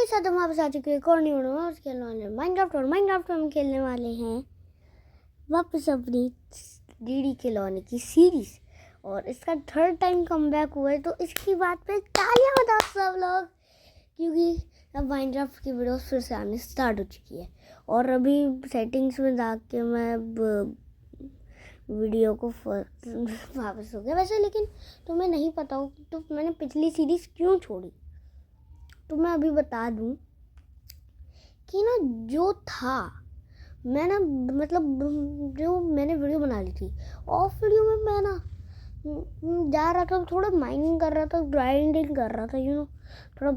मेरे साथ हम वापस आ चुके हैं कौन नहीं होना खेलने वाले माइनक्राफ्ट। और माइनक्राफ्ट हम खेलने वाले हैं वापस अपनी डीडी खिलौने की सीरीज, और इसका थर्ड टाइम कमबैक हुआ है। तो इसकी बात पे तालियां बजाओ सब लोग, क्योंकि अब माइनक्राफ्ट की वीडियोस फिर से आने स्टार्ट हो चुकी है। और अभी सेटिंग्स में जाके मैं वीडियो को वापस हो गया वैसे, लेकिन तुम्हें नहीं पता हो तो मैंने पिछली सीरीज क्यों छोड़ी। तो मैं अभी बता दूं कि ना जो था मैं ना मतलब जो मैंने वीडियो बना ली थी, ऑफ वीडियो में मैं ना जा रहा था, थोड़ा माइनिंग कर रहा था, ग्राइंडिंग कर रहा था, थोड़ा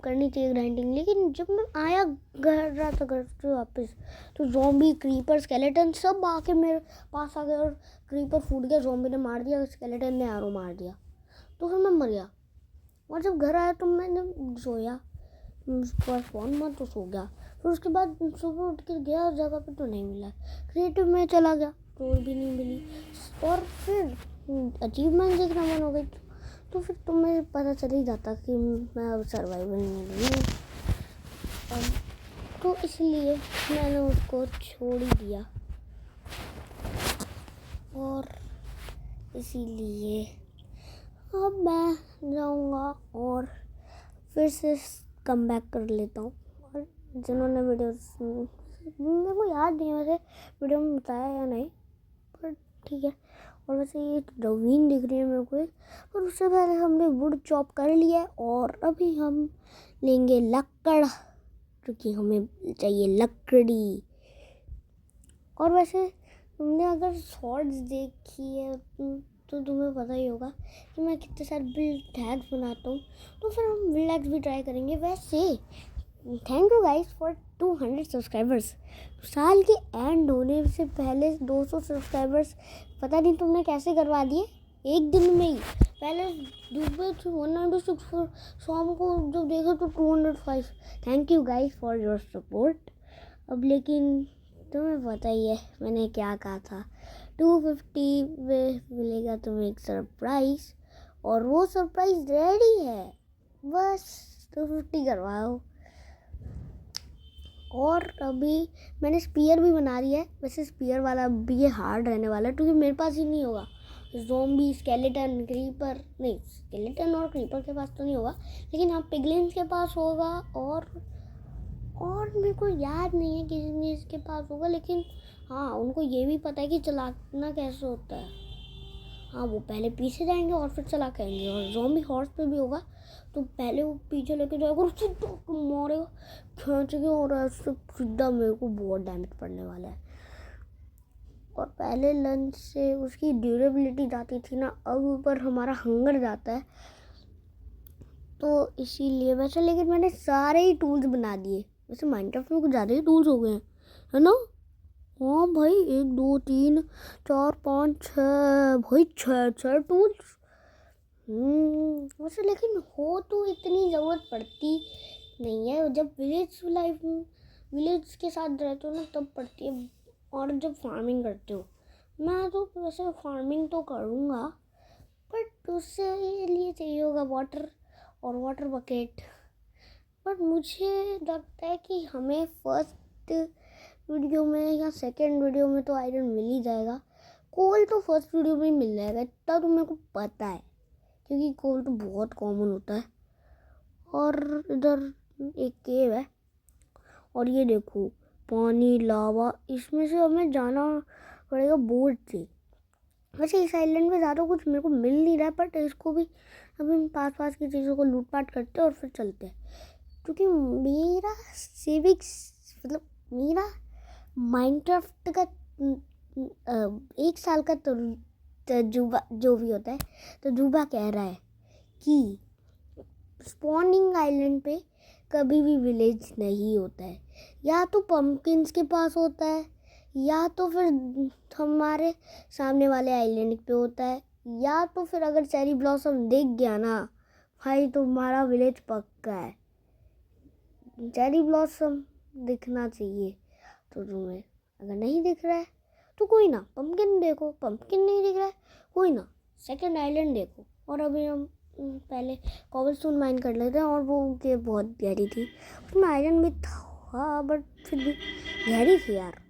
करनी चाहिए ग्राइंडिंग। लेकिन जब मैं आया घर से वापस, तो ज़ॉम्बी, क्रीपर, स्केलेटन सब आके मेरे पास आ गए, और क्रीपर फूट गया, ज़ॉम्बी ने मार दिया, स्केलेटन ने आरो मार दिया, तो फिर मैं मर गया। और जब घर आया तो मैंने सोया, फोन मत तो सो गया। फिर उसके बाद सुबह उठ कर गया उस जगह पे तो नहीं मिला, क्रिएटिव में चला गया तो भी नहीं मिली, और फिर अचीवमेंट देखना मन हो गई। तो फिर तुम्हें पता चल ही जाता कि मैं अब सर्वाइवल में नहीं हूँ, तो इसलिए मैंने उसको छोड़ ही दिया। और इसीलिए अब मैं जाऊँगा और फिर से कम बैक कर लेता हूँ। और जिन्होंने वीडियो, मेरे को याद नहीं है वैसे वीडियो में बताया या नहीं, पर ठीक है। और वैसे ये रवीन दिख रही है मेरे को, पर उससे पहले हमने वुड चॉप कर लिया है, और अभी हम लेंगे लकड़, क्योंकि हमें चाहिए लकड़ी। और वैसे तुमने अगर शॉर्ट्स देखी है तो तुम्हें पता ही होगा कि मैं कितने सारे बिल्ड टैग्स बनाता हूँ, तो फिर हम बिल्ड भी ट्राई करेंगे। वैसे thank you guys for 200 subscribers. साल के एंड होने से पहले 200 सब्सक्राइबर्स पता नहीं तुमने कैसे करवा दिए एक दिन में ही। पहले सुबह से 196, शाम को जब देखा तो 205। Thank you guys for your support. अब लेकिन तुम्हें पता ही है मैंने क्या कहा था, 250 में मिलेगा तुम्हें एक सरप्राइज, और वो सरप्राइज रेडी है, बस 250 करवाओ। और अभी मैंने स्पीयर भी बना लिया है। वैसे स्पीयर वाला भी ये हार्ड रहने वाला है, क्योंकि मेरे पास ही नहीं होगा। ज़ॉम्बी, स्केलेटन, क्रीपर, नहीं स्केलेटन और क्रीपर के पास तो नहीं होगा, लेकिन हाँ पिगलिन्स के पास होगा, और मेरे को याद नहीं है किसी इसके पास होगा, लेकिन हाँ उनको ये भी पता है कि चलाना कैसे होता है। हाँ वो पहले पीछे जाएंगे और फिर चला के आएंगे। और ज़ॉम्बी हॉर्स पे भी होगा, तो पहले वो पीछे लेके जाएगा और सीधा मारेगा खींच के, और ऐसे सीधा मेरे को बहुत डैमेज पड़ने वाला है। और पहले लंच से उसकी ड्यूरेबिलिटी जाती थी ना, अब ऊपर हमारा हंगर जाता है, तो इसीलिए वैसे। लेकिन मैंने सारे ही टूल्स बना दिए। वैसे माइनक्राफ्ट में कुछ ज़्यादा ही टूल्स हो गए हैं, है ना? हाँ भाई 1 2 3 4 5 6 भाई 6 टूल्स। वैसे लेकिन हो तो इतनी ज़रूरत पड़ती नहीं है, जब विलेज के साथ रहते हो ना तब पड़ती है, और जब फार्मिंग करते हो। मैं तो वैसे फार्मिंग तो करूँगा, बट उससे लिए चाहिए होगा वाटर और वाटर बकेट। बट मुझे लगता है कि हमें फर्स्ट वीडियो में या सेकंड वीडियो में तो आयरन मिल ही जाएगा। कोल तो फर्स्ट वीडियो में ही मिल जाएगा, इतना तो मेरे को पता है, क्योंकि कोल तो बहुत कॉमन होता है। और इधर एक केव है, और ये देखो पानी, लावा, इसमें से हमें जाना पड़ेगा बोट से। वैसे इस आइलैंड में ज़्यादा कुछ मेरे को मिल नहीं रहा है, बट इसको भी अभी हम पास की चीज़ों को लूटपाट करते हैं और फिर चलते हैं। क्योंकि मेरा सिविक्स मतलब मेरा माइनक्राफ्ट का 1 साल का तजुर्बा जो भी होता है, तजुर्बा कह रहा है कि स्पॉनिंग आइलैंड पे कभी भी विलेज नहीं होता है। या तो पम्पकिन्स के पास होता है, या तो फिर हमारे सामने वाले आइलैंड पे होता है, या तो फिर अगर चेरी ब्लॉसम दिख गया ना भाई तुम्हारा विलेज पक्का है। चेरी ब्लॉसम दिखना चाहिए तो तुम्हें, अगर नहीं दिख रहा है तो कोई ना पम्पकिन देखो, पम्पकिन नहीं दिख रहा है कोई ना सेकंड आइलैंड देखो। और अभी हम पहले कॉबलस्टोन माइन कर लेते हैं, और वो के बहुत गहरी थी, उसमें आयरन भी था बट फिर भी गहरी थी यार।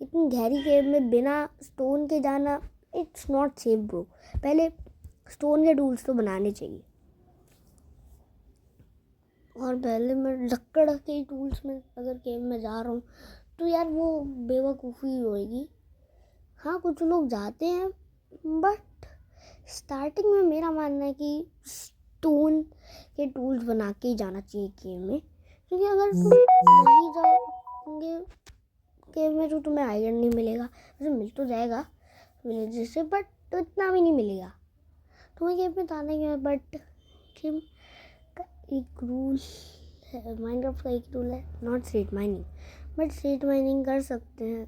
इतनी गहरी केव में बिना स्टोन के जाना इट्स नॉट सेफ ब्रो। पहले स्टोन के टूल्स तो बनाने चाहिए, और पहले मैं लकड़ के टूल्स में अगर केव में जा रहा हूँ तो यार वो बेवकूफ़ी होएगी। हाँ कुछ लोग जाते हैं, बट स्टार्टिंग में मेरा मानना है कि स्टोन के टूल्स बना के ही जाना चाहिए केव में, क्योंकि अगर तुम नहीं जाओगे केव में तो तुम्हें आयरन नहीं मिलेगा। वैसे मिल तो जाएगा विलेज से, बट तो इतना भी नहीं मिलेगा तुम्हें केव में जाने के। बट केव का एक रूल है, माइनक्राफ्ट का एक रूल है, not street mining, but street mining कर सकते हैं।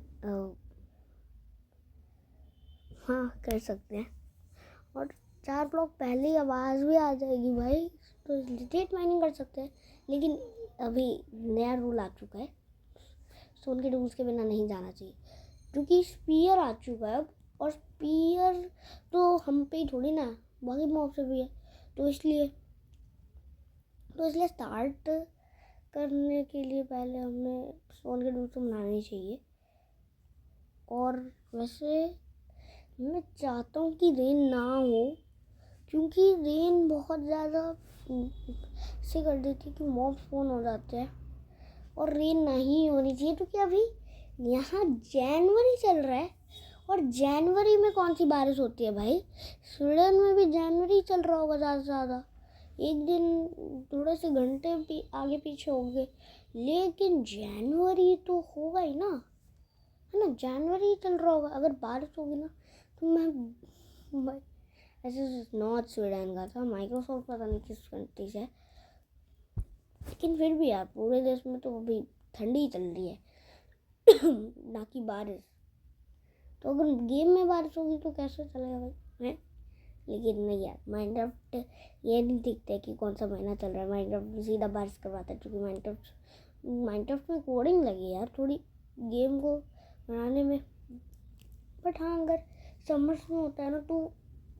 हाँ कर सकते हैं, और 4 ब्लॉक पहले ही आवाज़ भी आ जाएगी भाई, तो स्ट्रीट माइनिंग कर सकते हैं। लेकिन अभी नया रूल आ चुका है, स्टोन के टूल्स के बिना नहीं जाना चाहिए, क्योंकि स्पीयर आ चुका है अब, और स्पीयर तो हम पे ही थोड़ी ना, बाकी मॉब से भी है, तो इसलिए स्टार्ट करने के लिए पहले हमें स्टोन के टूल्स बनाने चाहिए। और वैसे मैं चाहता हूँ कि रेन ना हो, क्योंकि रेन बहुत ज़्यादा से कर देती है कि मॉब स्पॉन हो जाते हैं, और रेन नहीं होनी चाहिए, क्योंकि अभी यहाँ जनवरी चल रहा है, और जनवरी में कौन सी बारिश होती है भाई। स्वीडन में भी जनवरी चल रहा होगा ज़्यादा से ज़्यादा, एक दिन थोड़े से घंटे भी आगे पीछे होंगे, लेकिन जनवरी तो होगा ही ना, है ना, जनवरी चल रहा होगा। अगर बारिश होगी ना तो मैं ऐसे नॉर्थ स्वीडन का था, माइक्रोसॉफ्ट पता नहीं किस कंट्री से है, लेकिन फिर भी यार पूरे देश में तो अभी ठंडी चल रही है ना कि बारिश। तो अगर गेम में बारिश होगी तो कैसे चलेगा भाई, है। लेकिन नहीं यार, माइनक्राफ्ट ये नहीं दिखता है कि कौन सा महीना चल रहा है, माइनक्राफ्ट सीधा बारिश करवाता है, क्योंकि माइनक्राफ्ट में कोडिंग लगी यार थोड़ी गेम को बनाने में। बट हाँ अगर समर्स में होता है ना तो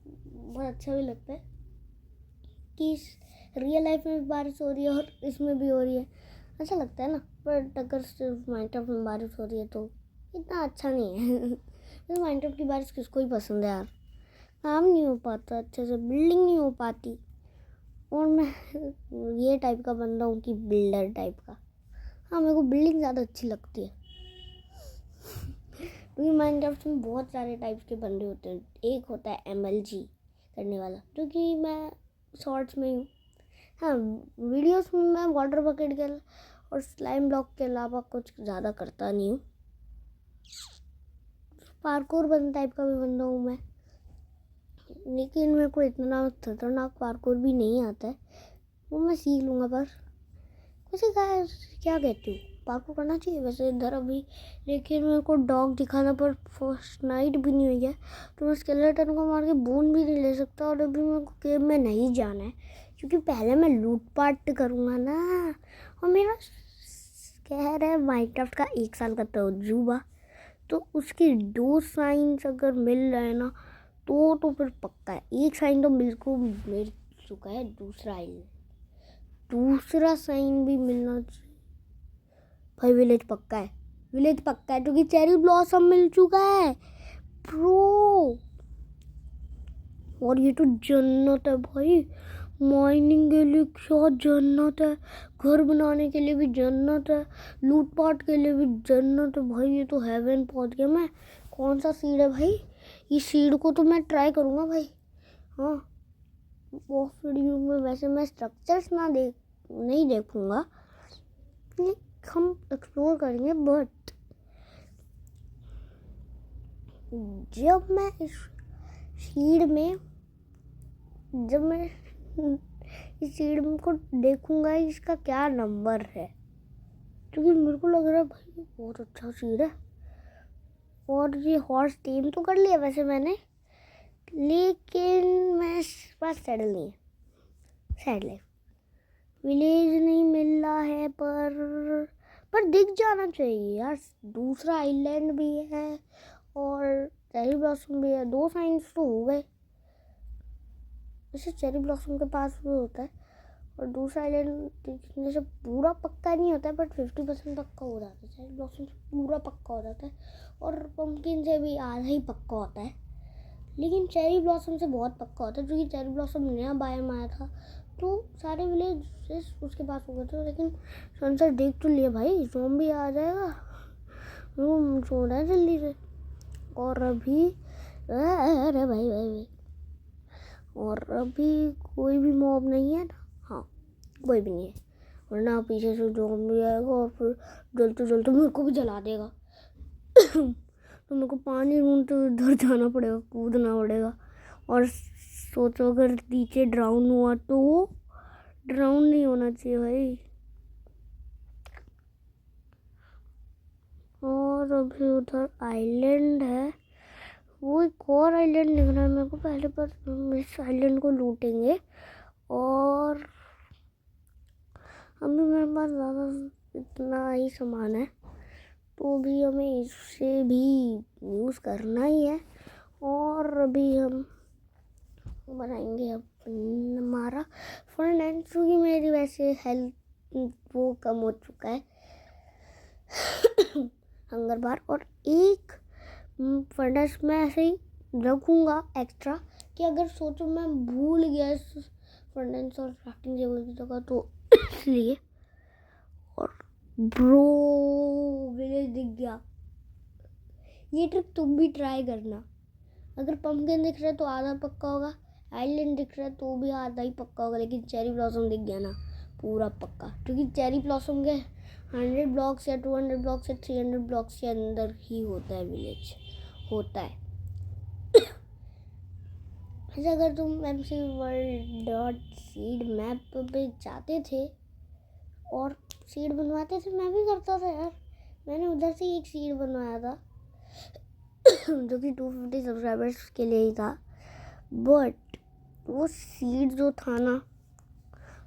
बहुत अच्छा भी लगता है कि रियल लाइफ में भी बारिश हो रही है और इसमें भी हो रही है, अच्छा लगता है ना। बट अगर सिर्फ माइनक्राफ्ट में बारिश हो रही है तो इतना अच्छा नहीं है तो माइनक्राफ्ट की बारिश किसको ही पसंद है यार, काम नहीं हो पाता अच्छे से, बिल्डिंग नहीं हो पाती, और मैं ये टाइप का बंदा हूँ कि बिल्डर टाइप का। हाँ मेरे को बिल्डिंग ज़्यादा अच्छी लगती है, क्योंकि माइनक्राफ्ट में बहुत सारे टाइप्स के बंदे होते हैं। एक होता है MLG करने वाला, जो कि मैं शॉर्ट्स में हूँ। हाँ वीडियोस में मैं वाटर बकेट के और स्लाइम ब्लॉक के अलावा कुछ ज़्यादा करता नहीं हूँ। पार्कोर बंद टाइप का भी बंदा हूँ मैं, लेकिन मेरे को इतना खतरनाक पार्कोर भी नहीं आता है, वो मैं सीख लूँगा। पर वैसे क्या कहती हूँ, पार्कोर करना चाहिए वैसे इधर अभी, लेकिन मेरे को डॉग दिखाना, पर फर्स्ट नाइट भी नहीं हुई है तो मैं स्केलेटन को मार के बोन भी नहीं ले सकता। और अभी मेरे को केव में नहीं जाना है, क्योंकि पहले मैं लूटपाट करूँगा ना, और मेरा कह रहा है माइनक्राफ्ट का 1 साल का तजुर्बा, तो उसके 2 साइंस अगर मिल रहे ना तो फिर पक्का है। 1 साइन तो बिल्कुल मिल चुका है, दूसरा साइन भी मिलना चाहिए भाई। विलेज पक्का है, क्योंकि चेरी ब्लॉसम मिल चुका है प्रो, और ये तो जन्नत है भाई, माइनिंग के लिए क्या जन्नत है, घर बनाने के लिए भी जन्नत है, लूटपाट के लिए भी जन्नत है भाई। ये तो हेवन पहुंच गया मैं। कौन सा सीड है भाई, ये सीड को तो मैं ट्राई करूँगा भाई। हाँ बहुत वीडियो में वैसे मैं स्ट्रक्चर्स नहीं देखूँगा, हम एक्सप्लोर करेंगे। बट जब मैं इस सीड को देखूंगा इसका क्या नंबर है, क्योंकि मेरे को लग रहा है भाई बहुत अच्छा सीड है। और ये हॉर्स टेम तो कर लिया वैसे मैंने, लेकिन मैं पास सैडल नहीं है, सैड लाइफ विलेज नहीं मिल रहा है, पर दिख जाना चाहिए यार। दूसरा आइलैंड भी है और चेरी ब्लॉसम भी है, 2 साइंस तो हो गए। जैसे चेरी ब्लॉसम के पास भी होता है, और दूसरा आइलैंड देखने से पूरा पक्का नहीं होता है, बट 50% पक्का हो जाता है। चेरी ब्लॉसम से पूरा पक्का हो जाता है, और पम्पकिन से भी आधा ही पक्का होता है, लेकिन चेरी ब्लॉसम से बहुत पक्का होता है, क्योंकि चेरी ब्लॉसम नया बायम आया था, तो सारे विलेज उसके पास हो गए थे। लेकिन सनसेट देख तो लिया भाई, ज़ॉम्बी आ जाएगा, रूम छोड़ा है जल्दी से। और अभी अरे भाई भाई भाई, और अभी कोई भी मॉब नहीं है ना, हाँ कोई भी नहीं है, वरना पीछे से ज़ॉम्बी आएगा और फिर जलते जलते मेरे को भी जला देगा। तो मेरे को पानी ढूंढते उधर जाना पड़ेगा, कूदना पड़ेगा। और सोचो अगर नीचे ड्राउन हुआ तो, ड्राउन नहीं होना चाहिए भाई। और अभी उधर आइलैंड है, वो एक और आइलैंड दिख रहा है मेरे को पहले, पर हम इस आइलैंड को लूटेंगे। और अभी मेरे पास ज़्यादा इतना ही सामान है, तो भी हमें इससे भी यूज़ करना ही है। और अभी हम बनाएंगे अपन हमारा फ्रंट एंड, क्योंकि मेरी वैसे हेल्थ वो कम हो चुका है हंगर बार। और एक फर्नेस में ऐसे ही रखूँगा एक्स्ट्रा, कि अगर सोचो मैं भूल गया इस फर्नेस और क्राफ्टिंग टेबल की जगह, तो इसलिए। और ब्रो विलेज दिख गया, ये ट्रिक तुम भी ट्राई करना। अगर पम्पकिन दिख रहा है तो आधा पक्का होगा, आइलैंड दिख रहा है तो भी आधा ही पक्का होगा, लेकिन चेरी ब्लॉसम दिख गया ना पूरा पक्का, क्योंकि चेरी ब्लॉसम के 100 ब्लॉक्स या 200 ब्लॉक्स या 300 ब्लॉक्स के अंदर ही होता है विलेज, होता है। वैसे अगर तुम mcworld.seed मैप पे जाते थे और सीड बनवाते थे, मैं भी करता था यार, मैंने उधर से एक सीड बनवाया था जो कि 250 सब्सक्राइबर्स के लिए ही था। बट वो सीड जो था ना,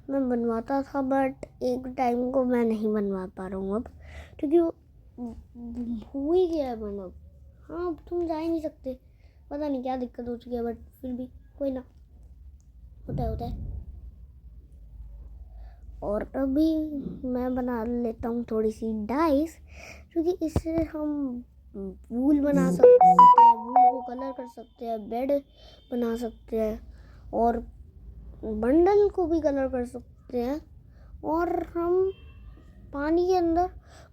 मैं बनवाता था, बट एक टाइम को मैं नहीं बनवा पा रहा हूँ अब, क्योंकि वो हो ही गया है बन अब। हाँ अब तुम जा ही नहीं सकते, पता नहीं क्या दिक्कत हो चुकी है, बट फिर भी कोई ना, होता है। और अभी मैं बना लेता हूँ थोड़ी सी डाइस, क्योंकि इससे हम वूल बना सकते हैं, वूल को कलर कर सकते हैं, बेड बना सकते हैं, और बंडल को भी कलर कर सकते हैं। और हम पानी के अंदर,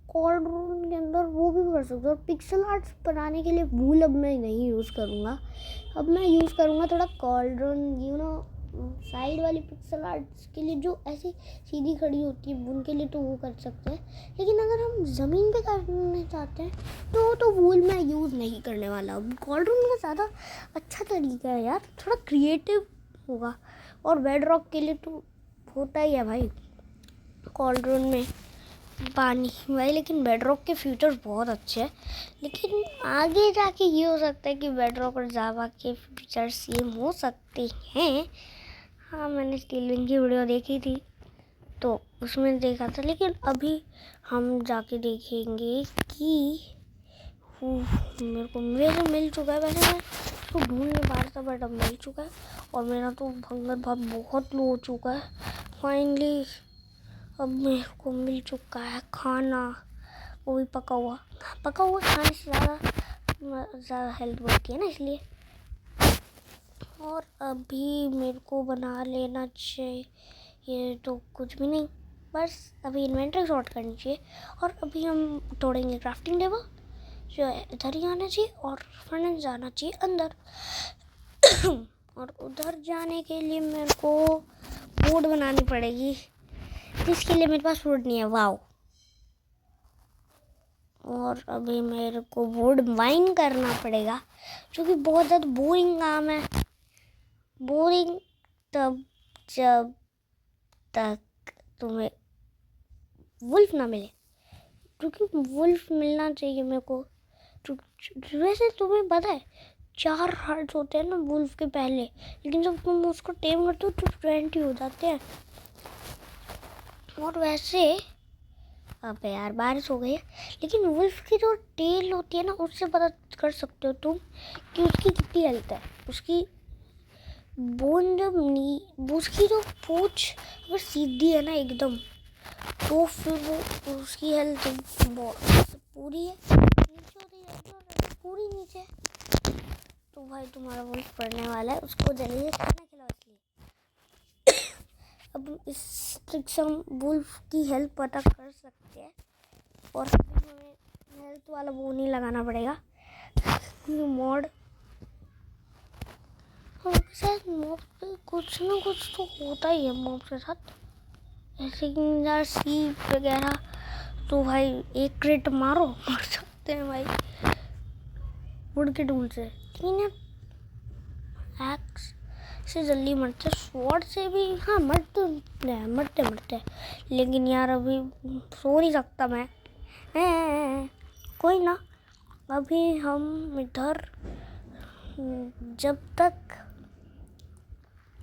कॉल्ड्रॉन के अंदर वो भी कर सकते हैं। और पिक्सल आर्ट्स बनाने के लिए वूल अब मैं नहीं यूज़ करूँगा, अब मैं यूज़ करूँगा थोड़ा कॉल्ड्रॉन, साइड वाली पिक्सल आर्ट्स के लिए जो ऐसी सीधी खड़ी होती है, उनके लिए तो वो कर सकते हैं। लेकिन अगर हम ज़मीन पे करने चाहते हैं तो वूल मैं यूज़ नहीं करने वाला। कॉल्ड्रॉन का ज़्यादा अच्छा तरीका है यार, थोड़ा क्रिएटिव होगा। और बेड रॉक के लिए तो होता ही है भाई कॉल्ड्रॉन में पानी भाई, लेकिन बेड रॉक के फ्यूचर बहुत अच्छे हैं। लेकिन आगे जाके ये हो सकता है कि बेड रॉक और जावा के फ्यूचर सेम हो सकते हैं। हाँ मैंने स्टीलविंग की वीडियो देखी थी तो उसमें देखा था, लेकिन अभी हम जाके देखेंगे कि मेरे को मिल चुका है। वैसे मैं उसको ढूंढ नहीं पा रहा था, बट अब मिल चुका है। और मेरा तो हंगर बहुत लो हो चुका है फाइनली। अब मेरे को मिल चुका है खाना, वो भी पका हुआ खाने से ज़्यादा हेल्थ बढ़ती है ना, इसलिए। और अभी मेरे को बना लेना चाहिए, ये तो कुछ भी नहीं, बस अभी इन्वेंटरी सॉर्ट करनी चाहिए। और अभी हम तोड़ेंगे क्राफ्टिंग टेबल, जो इधर ही आना चाहिए, और फर्नेस जाना चाहिए अंदर। और उधर जाने के लिए मेरे को बोर्ड बनानी पड़ेगी, जिसके लिए मेरे पास वुड नहीं है। वाओ। और अभी मेरे को वुड माइन करना पड़ेगा, जो कि बहुत ज़्यादा बोरिंग काम है। बोरिंग तब जब तक तुम्हें वुल्फ ना मिले, क्योंकि वुल्फ मिलना चाहिए मेरे को। वैसे तुम्हें पता है 4 हार्ट्स होते हैं ना वुल्फ के पहले, लेकिन जब तुम उसको टेम करते हो तो 20 हो जाते हैं। और वैसे अब यार बारिश हो गई है, लेकिन वुल्फ की जो टेल होती है ना, उससे पता कर सकते हो तुम कि उसकी कितनी हेल्थ है। उसकी बोन जब उसकी जो पूंछ अगर सीधी है ना एकदम, तो फिर वो उसकी हेल्थ पूरी है, नीचे होती है पूरी नीचे, तो भाई तुम्हारा वुल्फ पड़ने वाला है, उसको जल्दी से खाना खिलाओ। इसलिए अब इस ट्रिक से हम वुल्फ की हेल्थ पता कर सकते हैं, और हमें हेल्थ वाला वो नहीं लगाना पड़ेगा मॉड। हम शायद मॉब पे कुछ ना कुछ तो होता ही है मॉब के साथ, जैसे कि यार सीप वगैरह, तो भाई एक क्रिट मारो मर सकते हैं भाई वुड के टूल से, लेकिन एक्स से जल्दी मरते, स्वॉर्ड से भी हाँ मरते, लेकिन यार अभी सो नहीं सकता मैं। कोई ना, अभी हम इधर जब तक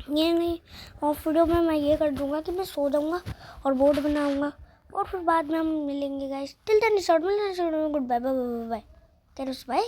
ये नहीं ऑफ वीडियो में मैं ये कर दूंगा कि मैं सो जाऊंगा और बोर्ड बनाऊंगा, और फिर बाद में हम मिलेंगे guys. Till then good bye bye bye bye.